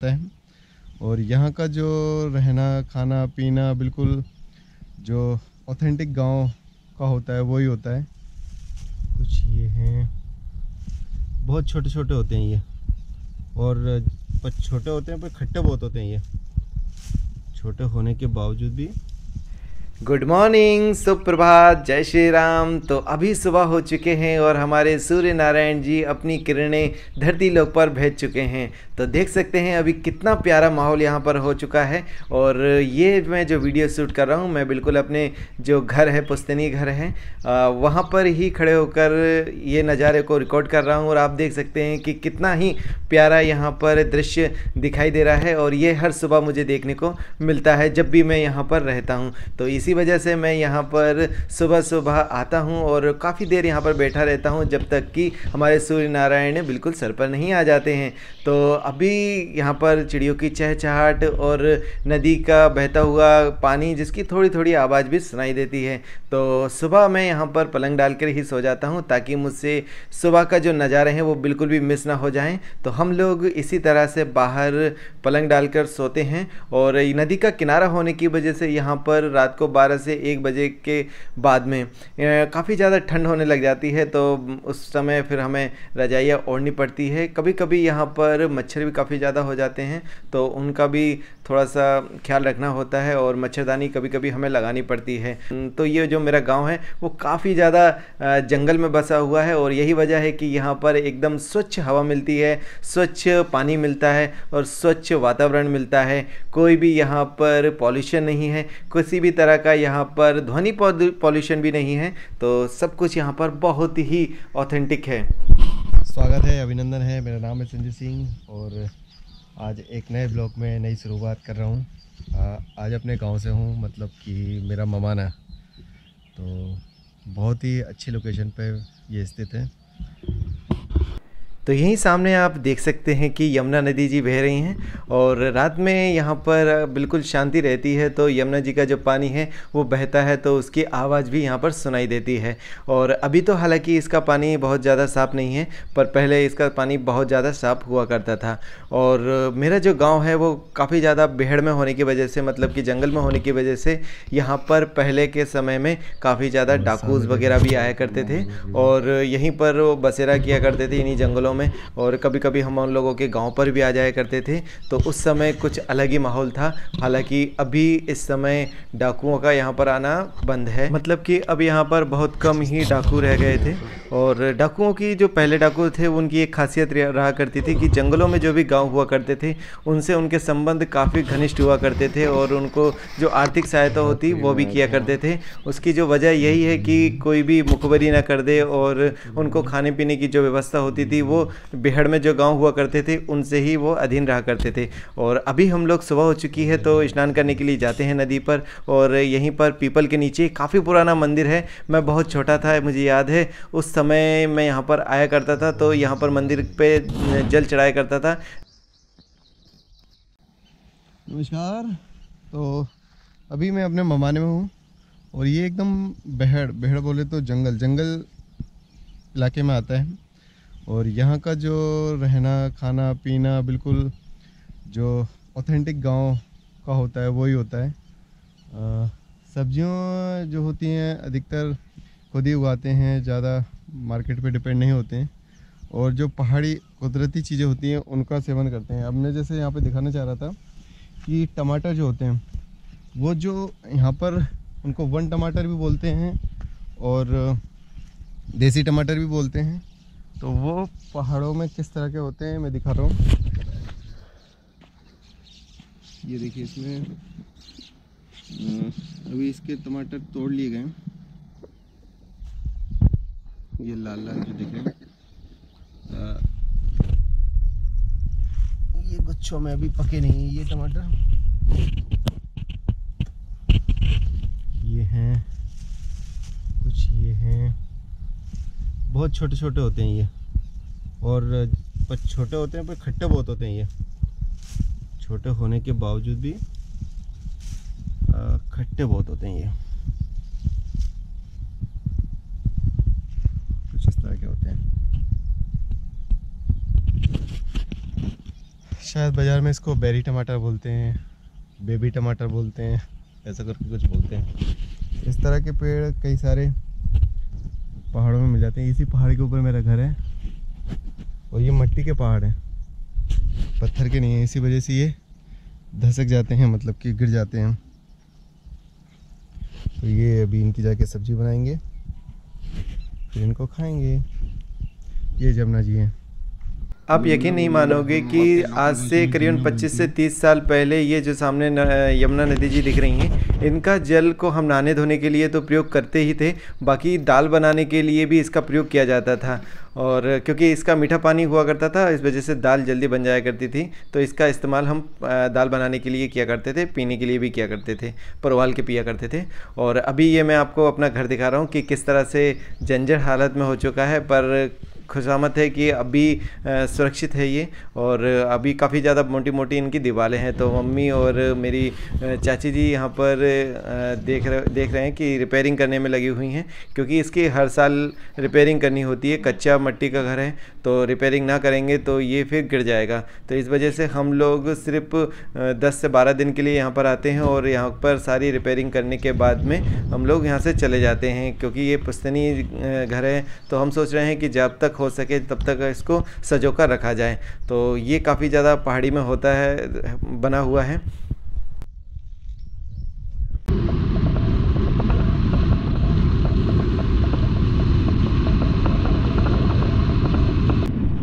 है। और यहाँ का जो रहना खाना पीना बिल्कुल जो ऑथेंटिक गांव का होता है वही होता है। कुछ ये हैं, बहुत छोटे छोटे होते हैं ये, और पर छोटे होते हैं पर खट्टे बहुत होते हैं ये, छोटे होने के बावजूद भी। गुड मॉर्निंग, सुप्रभात, जय श्री राम। तो अभी सुबह हो चुके हैं और हमारे सूर्य नारायण जी अपनी किरणें धरती लोक पर भेज चुके हैं। तो देख सकते हैं अभी कितना प्यारा माहौल यहाँ पर हो चुका है। और ये मैं जो वीडियो शूट कर रहा हूँ, मैं बिल्कुल अपने जो घर है, पुश्तैनी घर है, वहाँ पर ही खड़े होकर ये नज़ारे को रिकॉर्ड कर रहा हूँ। और आप देख सकते हैं कि कितना ही प्यारा यहाँ पर दृश्य दिखाई दे रहा है। और ये हर सुबह मुझे देखने को मिलता है जब भी मैं यहाँ पर रहता हूँ। तो इसी वजह से मैं यहाँ पर सुबह सुबह आता हूँ और काफ़ी देर यहाँ पर बैठा रहता हूँ जब तक कि हमारे सूर्य नारायण बिल्कुल सर पर नहीं आ जाते हैं। तो अभी यहाँ पर चिड़ियों की चहचहाट और नदी का बहता हुआ पानी, जिसकी थोड़ी थोड़ी आवाज़ भी सुनाई देती है। तो सुबह मैं यहाँ पर पलंग डालकर ही सो जाता हूँ ताकि मुझसे सुबह का जो नज़ारे हैं वो बिल्कुल भी मिस ना हो जाएं। तो हम लोग इसी तरह से बाहर पलंग डालकर सोते हैं। और नदी का किनारा होने की वजह से यहाँ पर रात को 12 से 1 बजे के बाद में काफ़ी ज़्यादा ठंड होने लग जाती है। तो उस समय फिर हमें रजाइयाँ ओढ़नी पड़ती है। कभी कभी यहाँ पर मच्छर भी काफ़ी ज़्यादा हो जाते हैं, तो उनका भी थोड़ा सा ख्याल रखना होता है और मच्छरदानी कभी कभी हमें लगानी पड़ती है। तो ये जो मेरा गांव है वो काफ़ी ज़्यादा जंगल में बसा हुआ है और यही वजह है कि यहाँ पर एकदम स्वच्छ हवा मिलती है, स्वच्छ पानी मिलता है और स्वच्छ वातावरण मिलता है। कोई भी यहाँ पर पॉल्यूशन नहीं है, किसी भी तरह का यहाँ पर ध्वनि पॉल्यूशन भी नहीं है। तो सब कुछ यहाँ पर बहुत ही ऑथेंटिक है। स्वागत है, अभिनंदन है। मेरा नाम है संजय सिंह और आज एक नए ब्लॉग में नई शुरुआत कर रहा हूँ। आज अपने गांव से हूँ, मतलब कि मेरा ममाना। तो बहुत ही अच्छी लोकेशन पे ये स्थित है। तो यहीं सामने आप देख सकते हैं कि यमुना नदी जी बह रही हैं और रात में यहाँ पर बिल्कुल शांति रहती है। तो यमुना जी का जो पानी है वो बहता है तो उसकी आवाज़ भी यहाँ पर सुनाई देती है। और अभी तो हालांकि इसका पानी बहुत ज़्यादा साफ़ नहीं है, पर पहले इसका पानी बहुत ज़्यादा साफ़ हुआ करता था। और मेरा जो गाँव है वो काफ़ी ज़्यादा बेहड़ में होने की वजह से, मतलब कि जंगल में होने की वजह से, यहाँ पर पहले के समय में काफ़ी ज़्यादा डाकूज़ वगैरह भी आया करते थे और यहीं पर वो बसेरा किया करते थे इन्हीं जंगलों में। और कभी कभी हम उन लोगों के गांव पर भी आ जाया करते थे। तो उस समय कुछ अलग ही माहौल था। हालांकि अभी इस समय डाकुओं का यहाँ पर आना बंद है, मतलब कि अब यहाँ पर बहुत कम ही डाकू रह गए थे। और डाकुओं की जो पहले डाकू थे उनकी एक खासियत रहा करती थी कि जंगलों में जो भी गाँव हुआ करते थे उनसे उनके संबंध काफ़ी घनिष्ठ हुआ करते थे और उनको जो आर्थिक सहायता होती वो भी किया करते थे। उसकी जो वजह यही है कि कोई भी मुखबरी ना कर दे और उनको खाने पीने की जो व्यवस्था होती थी वो बेहड़ में जो गांव हुआ करते थे उनसे ही वो अधीन रहा करते थे। और अभी हम लोग सुबह हो चुकी है तो स्नान करने के लिए जाते हैं नदी पर। और यहीं पर पीपल के नीचे काफ़ी पुराना मंदिर है। मैं बहुत छोटा था, मुझे याद है उस समय मैं यहाँ पर आया करता था तो यहाँ पर मंदिर पे जल चढ़ाया करता था। नमस्कार। तो अभी मैं अपने ममाने में हूँ और ये एकदम बेहड़ बेहड़ बोले तो जंगल जंगल इलाके में आता है। और यहाँ का जो रहना खाना पीना बिल्कुल जो ऑथेंटिक गांव का होता है वही होता है। सब्जियों जो होती हैं अधिकतर खुद ही उगाते हैं, ज़्यादा मार्केट पे डिपेंड नहीं होते हैं। और जो पहाड़ी कुदरती चीज़ें होती हैं उनका सेवन करते हैं। अब मैं जैसे यहाँ पे दिखाना चाह रहा था कि टमाटर जो होते हैं वो जो यहाँ पर उनको वन टमाटर भी बोलते हैं और देसी टमाटर भी बोलते हैं। तो वो पहाड़ों में किस तरह के होते हैं मैं दिखा रहा हूँ। ये देखिए, इसमें अभी इसके टमाटर तोड़ लिए गए हैं। ये लाल लाल जो दिख रहे हैं, ये गुच्छों में अभी पके नहीं है ये टमाटर। ये हैं कुछ, ये हैं बहुत छोटे छोटे होते हैं ये, और पर छोटे होते हैं पर खट्टे बहुत होते हैं ये, छोटे होने के बावजूद भी खट्टे बहुत होते हैं ये। कुछ इस तरह के होते हैं। शायद बाज़ार में इसको बेरी टमाटर बोलते हैं, बेबी टमाटर बोलते हैं, ऐसा करके कुछ बोलते हैं। इस तरह के पेड़ कई सारे पहाड़ों में मिल जाते हैं। इसी पहाड़ के ऊपर मेरा घर है और ये मिट्टी के पहाड़ हैं, पत्थर के नहीं है, इसी वजह से ये धसक जाते हैं, मतलब कि गिर जाते हैं। तो ये अभी इनकी जाके सब्जी बनाएंगे, फिर इनको खाएंगे। ये जमुना जी हैं। आप यकीन नहीं मानोगे कि आज से करीबन 25 से 30 साल पहले ये जो सामने यमुना नदी जी दिख रही हैं, इनका जल को हम नहाने धोने के लिए तो प्रयोग करते ही थे, बाकी दाल बनाने के लिए भी इसका प्रयोग किया जाता था। और क्योंकि इसका मीठा पानी हुआ करता था, इस वजह से दाल जल्दी बन जाया करती थी, तो इसका इस्तेमाल हम दाल बनाने के लिए किया करते थे, पीने के लिए भी किया करते थे, पर उबाल के पिया करते थे। और अभी ये मैं आपको अपना घर दिखा रहा हूँ कि किस तरह से जंजर हालत में हो चुका है, पर खुशामद है कि अभी सुरक्षित है ये। और अभी काफ़ी ज़्यादा मोटी मोटी इनकी दीवारें हैं। तो मम्मी और मेरी चाची जी यहाँ पर देख रहे हैं कि रिपेयरिंग करने में लगी हुई हैं, क्योंकि इसकी हर साल रिपेयरिंग करनी होती है। कच्चा मट्टी का घर है, तो रिपेयरिंग ना करेंगे तो ये फिर गिर जाएगा। तो इस वजह से हम लोग सिर्फ 10 से 12 दिन के लिए यहाँ पर आते हैं और यहाँ पर सारी रिपेयरिंग करने के बाद में हम लोग यहाँ से चले जाते हैं, क्योंकि ये पुश्तैनी घर है। तो हम सोच रहे हैं कि जब तक हो सके तब तक इसको सजो कर रखा जाए। तो ये काफ़ी ज़्यादा पहाड़ी में होता है, बना हुआ है।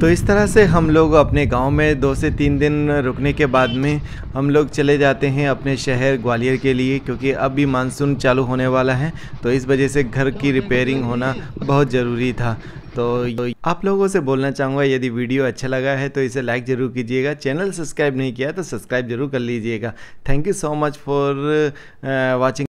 तो इस तरह से हम लोग अपने गांव में 2 से 3 दिन रुकने के बाद में हम लोग चले जाते हैं अपने शहर ग्वालियर के लिए, क्योंकि अब भी मानसून चालू होने वाला है। तो इस वजह से घर की रिपेयरिंग होना बहुत ज़रूरी था। तो आप लोगों से बोलना चाहूँगा, यदि वीडियो अच्छा लगा है तो इसे लाइक ज़रूर कीजिएगा। चैनल सब्सक्राइब नहीं किया तो सब्सक्राइब ज़रूर कर लीजिएगा। Thank you so much for watching.